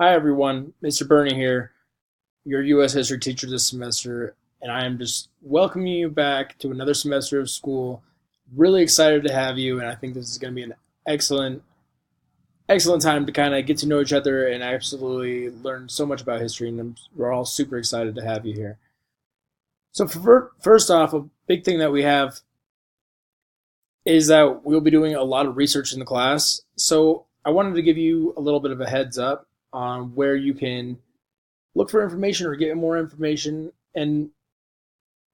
Hi everyone, Mr. Bernie here, your U.S. history teacher this semester, and I am just welcoming you back to another semester of school. Really excited to have you, and I think this is going to be an excellent, excellent time to kind of get to know each other and absolutely learn so much about history. And we're all super excited to have you here. So, first off, a big thing that we have is that we'll be doing a lot of research in the class. So, I wanted to give you a little bit of a heads up on where you can look for information or get more information. And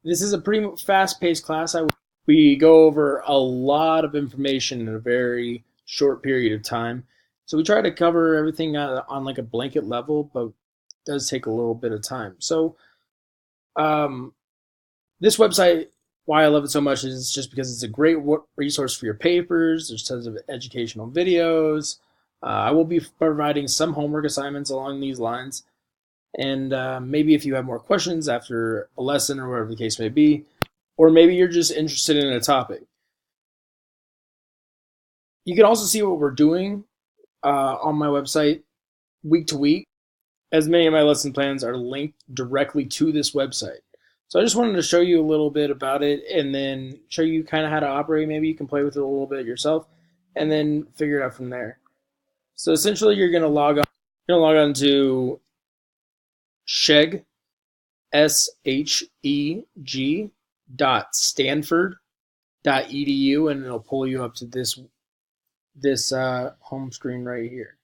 this is a pretty fast paced class. We go over a lot of information in a very short period of time. So we try to cover everything on like a blanket level, but it does take a little bit of time. So um, this website, why I love it so much is just because it's a great resource for your papers. There's tons of educational videos. I will be providing some homework assignments along these lines. And maybe if you have more questions after a lesson or whatever the case may be, or maybe you're just interested in a topic. You can also see what we're doing on my website week to week, as many of my lesson plans are linked directly to this website. So I just wanted to show you a little bit about it and then show you kind of how to operate. Maybe you can play with it a little bit yourself and then figure it out from there. So essentially, you're going to log on. You're going to log on to Sheg, SHEG Stanford.edu, and it'll pull you up to this home screen right here.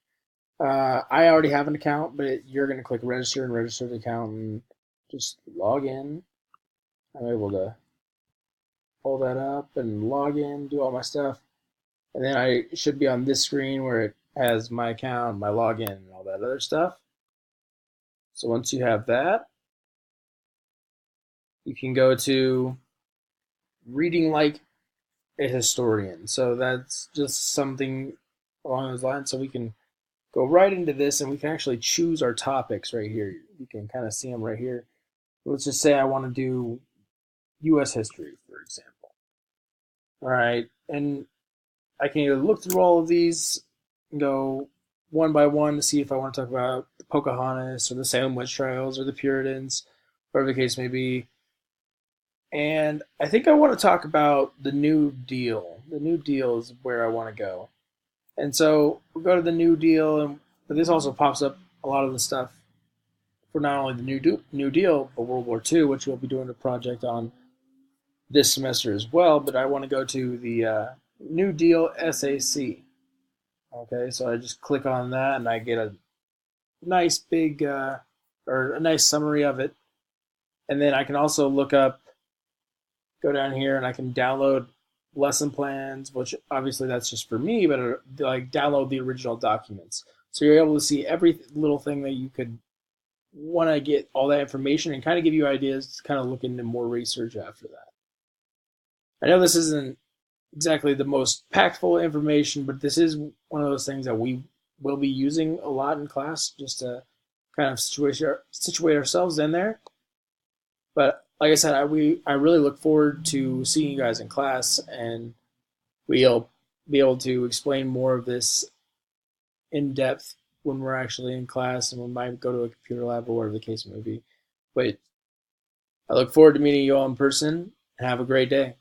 I already have an account, but you're going to click register and register the account and just log in. I'm able to pull that up and log in, do all my stuff, and then I should be on this screen where it has my account, my login, and all that other stuff. So once you have that, you can go to reading like a historian. So that's just something along those lines. So we can go right into this and we can actually choose our topics right here. You can kind of see them right here. Let's just say I want to do U.S. history, for example. All right. And I can either look through all of these and go one by one to see if I want to talk about the Pocahontas or the Salem witch trials or the Puritans, whatever the case may be. And I think I want to talk about the New Deal. The New Deal is where I want to go. And so we'll go to the New Deal, and but this also pops up a lot of the stuff for not only the New Deal, but World War II, which we'll be doing a project on this semester as well. But I want to go to the New Deal SAC. Okay, so I just click on that, and I get a nice big or a nice summary of it. And then I can also go down here, and I can download lesson plans, which obviously that's just for me, but like download the original documents. So you're able to see every little thing that you could want to get all that information and kind of give you ideas to kind of look into more research after that. I know this isn't exactly the most impactful information, but this is one of those things that we will be using a lot in class just to kind of situate ourselves in there. But like I said, I really look forward to seeing you guys in class, and we'll be able to explain more of this in depth when we're actually in class, and we might go to a computer lab or whatever the case may be. But I look forward to meeting you all in person, and have a great day.